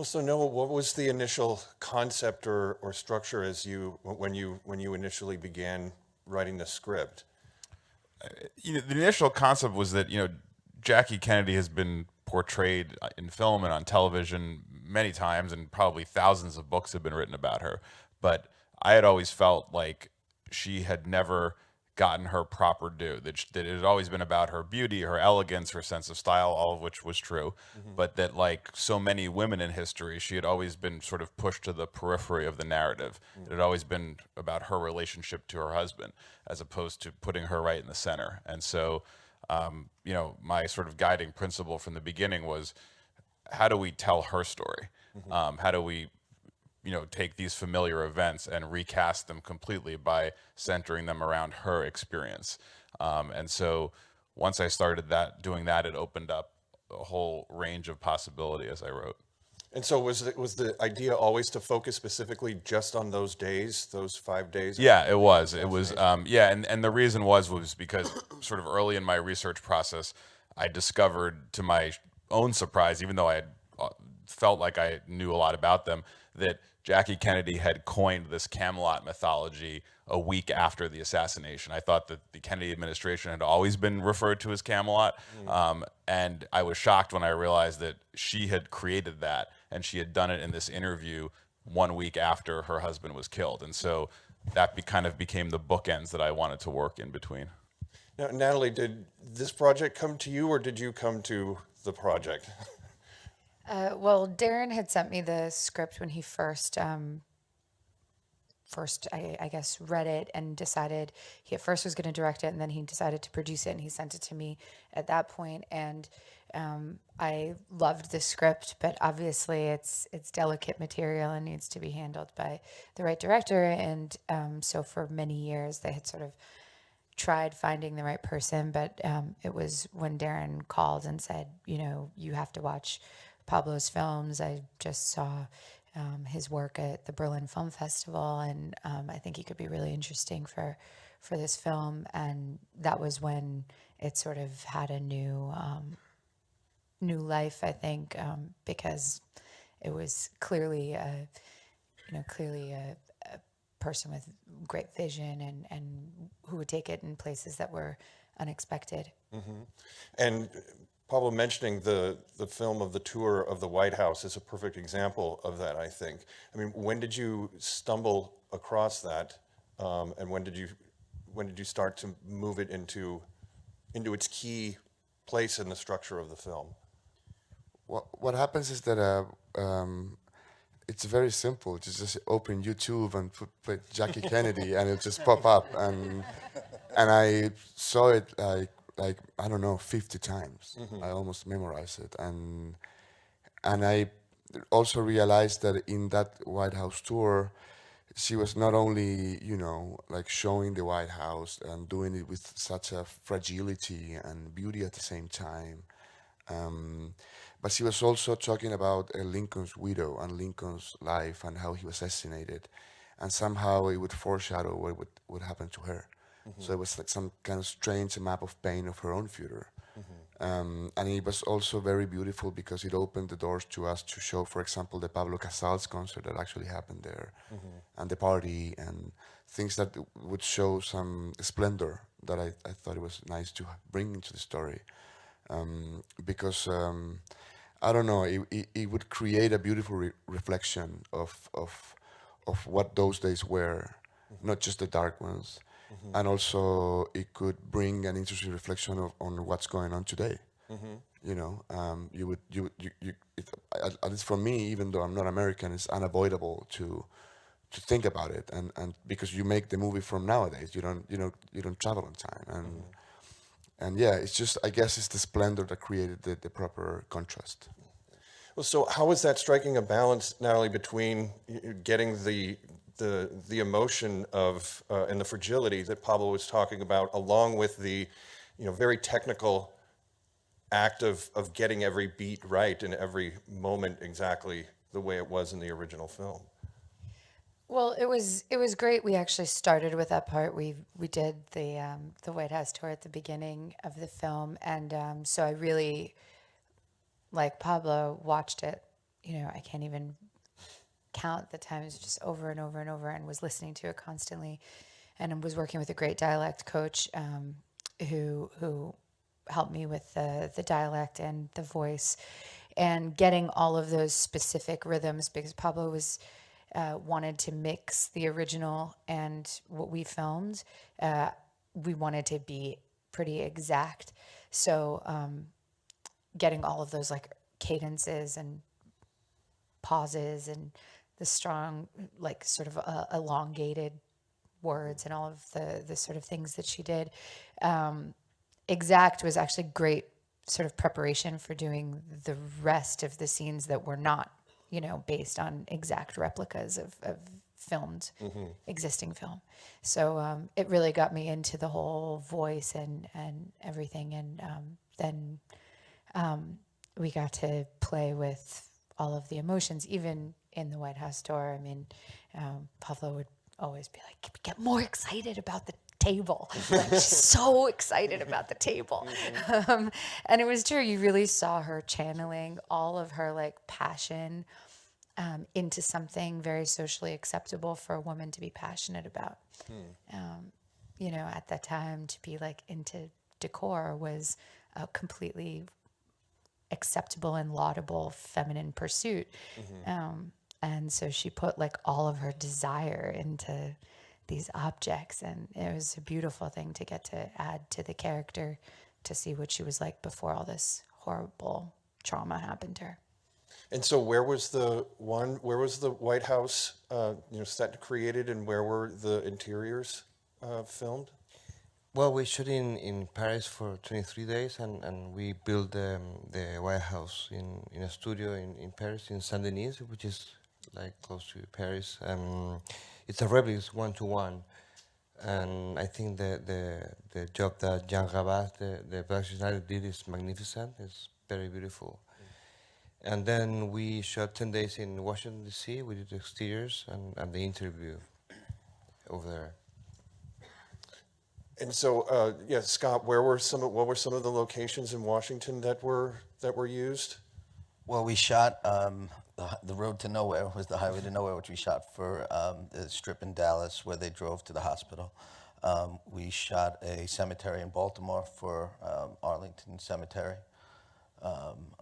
Well, so Noah, what was the initial concept or structure as when you initially began writing the script? The initial concept was that Jackie Kennedy has been portrayed in film and on television many times, and probably thousands of books have been written about her. But I had always felt like she had never gotten her proper due. That it had always been about her beauty, her elegance, her sense of style, all of which was true. Hmm. But that, like so many women in history, she had always been sort of pushed to the periphery of the narrative. It had always been about her relationship to her husband, as opposed to putting her right in the center. And so, my sort of guiding principle from the beginning was, how do we tell her story? Hmm. How do we take these familiar events and recast them completely by centering them around her experience. And so once I started doing that, it opened up a whole range of possibility as I wrote. And so was the idea always to focus specifically just on those days, those 5 days of Yeah, it the was. It was. assassination? Yeah, and the reason was because sort of early in my research process, I discovered, to my own surprise, even though I had felt like I knew a lot about them, that Jackie Kennedy had coined this Camelot mythology a week after the assassination. I thought that the Kennedy administration had always been referred to as Camelot, Mm. and I was shocked when I realized that she had created that, and she had done it in this interview 1 week after her husband was killed. And so that kind of became the bookends that I wanted to work in between. Now, Natalie, did this project come to you or did you come to the project? Well, Darren had sent me the script when he first I guess read it and decided he at first was going to direct it, and then he decided to produce it, and he sent it to me at that point. And I loved the script, but obviously it's delicate material and needs to be handled by the right director. And so for many years they had sort of tried finding the right person, but it was when Darren called and said, you have to watch Pablo's films. I just saw his work at the Berlin Film Festival, and I think he could be really interesting for this film. And that was when it sort of had a new life, I think, because it was clearly a person with great vision and who would take it in places that were unexpected. Hmm. And Pablo mentioning the film of the tour of the White House is a perfect example of that, I think. I mean, when did you stumble across that, and when did you start to move it into its key place in the structure of the film? What happens is that it's very simple. Just open YouTube and put Jackie Kennedy, and it'll just pop up. And I saw it like I don't know 50 times. Hmm. I almost memorized it, and I also realized that in that White House tour, she was not only like showing the White House and doing it with such a fragility and beauty at the same time. Um, but she was also talking about Lincoln's widow and Lincoln's life and how he was assassinated, and somehow it would foreshadow what would happen to her. Hmm. So it was like some kind of strange map of pain of her own future. Hmm. And it was also very beautiful because it opened the doors to us to show, for example, the Pablo Casals concert that actually happened there, Hmm. and the party and things that would show some splendor that I thought it was nice to bring into the story. Because I don't know, it would create a beautiful reflection of what those days were, not just the dark ones, Hmm. and also it could bring an interesting reflection on what's going on today. Hmm. You would you it, at least for me, even though I'm not American, it's unavoidable to think about it, and because you make the movie from nowadays, you don't travel in time, and yeah, it's just I guess it's the splendor that created the proper contrast. Well, so how is that striking a balance not only between getting the emotion of and the fragility that Pablo was talking about, along with the very technical act of getting every beat right and every moment exactly the way it was in the original film? Well, it was great. We actually started with that part. We did the White House tour at the beginning of the film, and so I really, like Pablo, watched it I can't even count the times, just over and over and over, and was listening to it constantly, and was working with a great dialect coach who helped me with the dialect and the voice, and getting all of those specific rhythms, because Pablo was wanted to mix the original and what we filmed. We wanted to be pretty exact, so getting all of those like cadences and pauses and the strong, like sort of elongated words and all of the sort of things that she did. Exact was actually great sort of preparation for doing the rest of the scenes that were not, based on exact replicas of filmed existing film. So it really got me into the whole voice and everything. And then we got to play with all of the emotions, even in the White House door. I mean, Pablo would always be like, get more excited about the table. Like, she's so excited about the table. And it was true. You really saw her channeling all of her like passion into something very socially acceptable for a woman to be passionate about. At that time, to be like into decor was a completely acceptable and laudable feminine pursuit. And so she put like all of her desire into these objects, and it was a beautiful thing to get to add to the character, to see what she was like before all this horrible trauma happened to her. And so where was the White House set created, and where were the interiors filmed? Well, we shot in Paris for 23 days, and we built the White House in a studio in Paris, in Saint Denis, which is like close to Paris. It's a replica, it's 1-to-1, and I think the job that Jean Rabat, the production designer, did is magnificent. It's very beautiful. And then we shot 10 days in Washington, D.C. We did the exteriors and the interview over there. And so, Scott, what were some of the locations in Washington that were used? Well, we shot the Road to Nowhere was the Highway to Nowhere, which we shot for the strip in Dallas where they drove to the hospital. We shot a cemetery in Baltimore for Arlington Cemetery.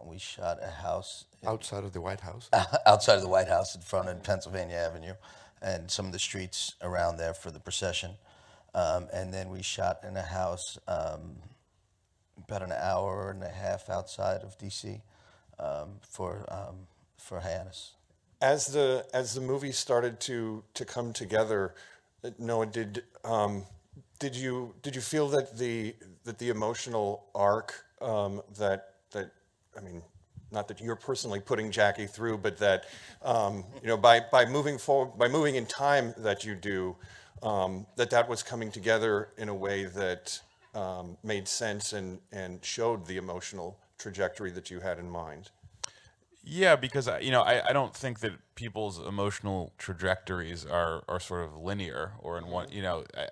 We shot a house Outside of the White House? outside of the White House in front of Pennsylvania Avenue, and some of the streets around there for the procession. And then we shot in a house about an hour and a half outside of D.C. For Hyannis. As the movie started to come together, Noah, did you feel that the emotional arc that I mean, not that you're personally putting Jackie through, but that by moving forward, by moving in time that you do, that was coming together in a way that made sense and showed the emotional trajectory that you had in mind? Yeah, because I don't think that people's emotional trajectories are sort of linear or in one.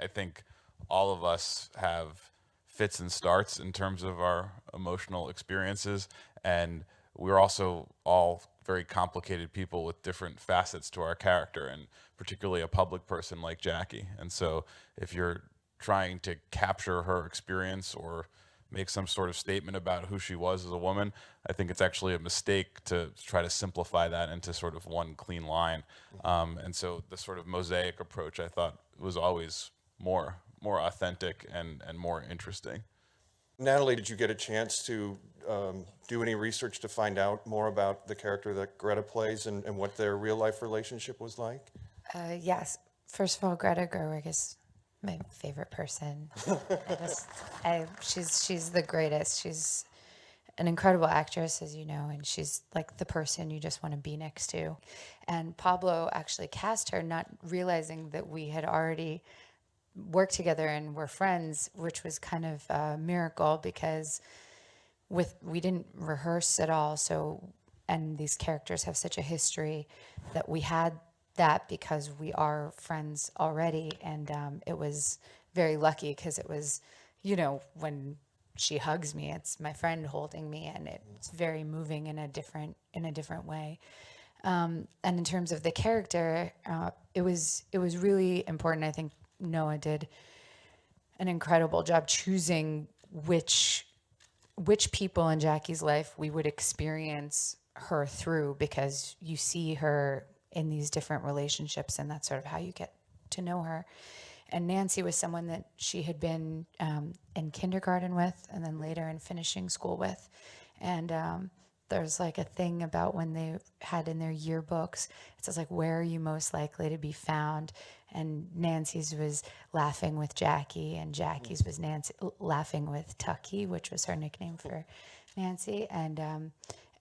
I think all of us have fits and starts in terms of our emotional experiences, and we're also all very complicated people with different facets to our character, and particularly a public person like Jackie. And so if you're trying to capture her experience or make some sort of statement about who she was as a woman, I think it's actually a mistake to try to simplify that into sort of one clean line. And so the sort of mosaic approach, I thought, was always more authentic and more interesting. Natalie, did you get a chance to do any research to find out more about the character that Greta plays and what their real life relationship was like? Yes. First of all, Greta Gerwig is my favorite person. She's the greatest. She's an incredible actress, as you know, and she's like the person you just want to be next to. And Pablo actually cast her, not realizing that we had already worked together and were friends, which was kind of a miracle, because we didn't rehearse at all. So, and these characters have such a history that we had that because we are friends already. And it was very lucky, because it was, when she hugs me. It's my friend holding me, and it's very moving in a different way. And in terms of the character, it was really important. I think Noah did an incredible job choosing which people in Jackie's life we would experience her through, because you see her in these different relationships, and that's sort of how you get to know her. And Nancy was someone that she had been in kindergarten with, and then later in finishing school with. And there's like a thing about when they had in their yearbooks, it says like, where are you most likely to be found? And Nancy's was laughing with Jackie, and Jackie's was laughing with Tucky, which was her nickname for Nancy. And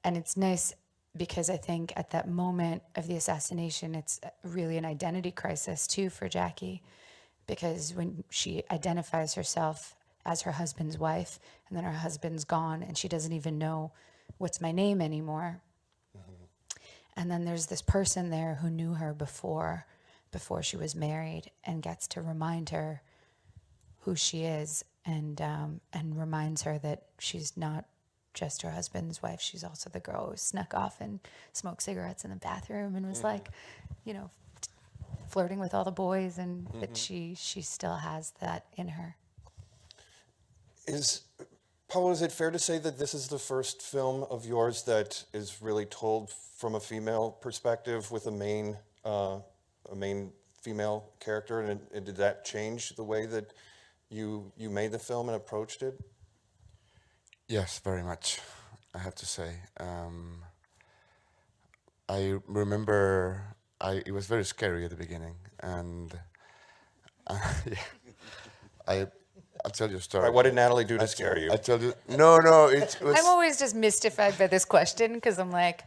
it's nice because I think at that moment of the assassination, it's really an identity crisis too for Jackie, because when she identifies herself as her husband's wife, and then her husband's gone, and she doesn't even know what's my name anymore. And then there's this person there who knew her before she was married, and gets to remind her who she is, and reminds her that she's not just her husband's wife. She's also the girl who snuck off and smoked cigarettes in the bathroom and was like, flirting with all the boys, and that she still has that in her. Paulo, is it fair to say that this is the first film of yours that is really told from a female perspective with a main female character, and did that change the way that you made the film and approached it? Yes, very much, I have to say. I remember it was very scary at the beginning, and I'll tell you a story. Right, what did Natalie do to scare you? I tell you, no, it was. I'm always just mystified by this question, because I'm like,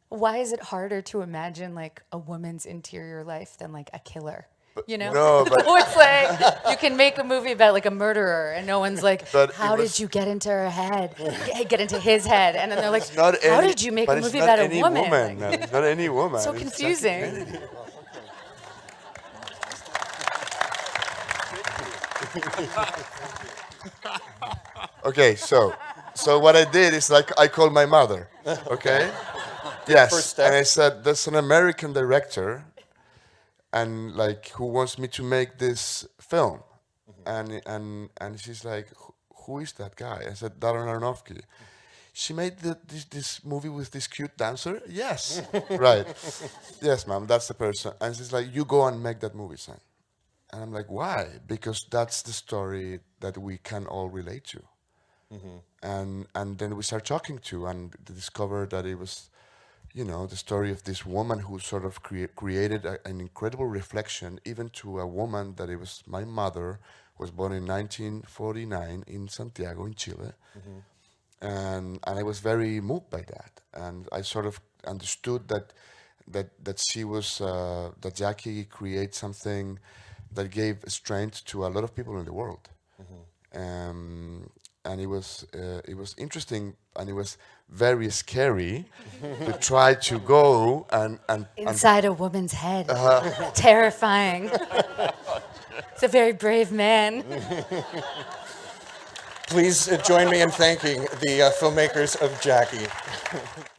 why is it harder to imagine like a woman's interior life than like a killer? No, but It's like you can make a movie about like a murderer, and no one's like, But how did you get into her head? Get into his head, and then they're like, how did you make a movie about a woman? Like, No, it's not any woman. so It's confusing. Okay, so what I did is like I called my mother. Okay. Yes, First step. and I said, "There's an American director, and like who wants me to make this film," and she's like, "Who is that guy?" I said, "Darren Aronofsky." She made this movie with this cute dancer. Yes, right. Yes, ma'am, that's the person. And she's like, "You go and make that movie, son." And I'm like, "Why?" Because that's the story that we can all relate to. And then we start talking to, and discover that it was, the story of this woman who sort of created an incredible reflection, even to a woman that it was my mother, was born in 1949 in Santiago, in Chile. And I was very moved by that. And I sort of understood that she was, that Jackie created something that gave strength to a lot of people in the world. And it was interesting, and it was very scary to try to go and Inside a woman's head. Terrifying. It's a very brave man. Please join me in thanking the filmmakers of Jackie.